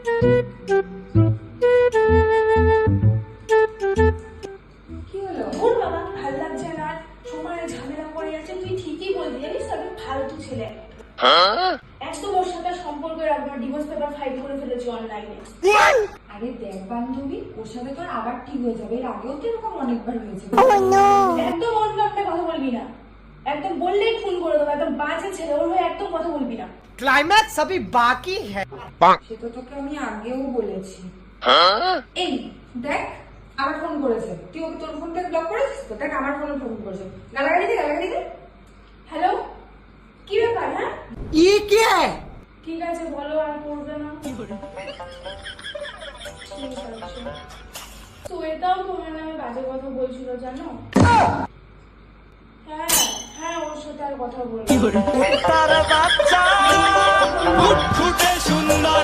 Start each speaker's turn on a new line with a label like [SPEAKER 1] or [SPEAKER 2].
[SPEAKER 1] কি হলো? ওর বাবা ভালো লাগছে না, সময় ঝামেলা করে যাচ্ছে। তুই ঠিকই বলবি, জানিস তবে ফালতু ছেলে একদম। ওর সাথে সম্পর্ক রাখবো, ডিভোর্স পেপার ফাইল করে ফেলেছি অনলাইনে।
[SPEAKER 2] আরে দেখ বান্ধবী, ওর সাথে তোর আবার ঠিক হয়ে যাবে। এর আগেও তো এরকম অনেকবার হয়েছে।
[SPEAKER 1] একদম ওর নামে কথা বলবি না, একদম বললেই খুন করে দেবো। একদম বাজে ছেলে, ওর হয়ে একদম কথা বলবি না।
[SPEAKER 3] क्लाइमैक्स अभी बाकी है।
[SPEAKER 2] সে তো তোকে আমি আগেও বলেছি। এই দেখ, আবার ফোন করেছে। তুই ওকে তোর ফোন থেকে ব্লক করেছিস তো? দেখ আমার ফোনে ফোন করেছে। গালাগালি দে, গালাগালি দে।
[SPEAKER 1] হ্যালো, কি ব্যাপার? হ্যাঁ
[SPEAKER 3] ये क्या है?
[SPEAKER 1] ঠিক আছে বলো, আর করবে না। ঠিক আছে। তো এটাও তোমার নামে বাজে কথা বলছিল জানো? হ্যাঁ হ্যাঁ, ওর সাথে আর কথা বলবো না।
[SPEAKER 3] तारा बाচ্চা ফুটফুটে সুন্দর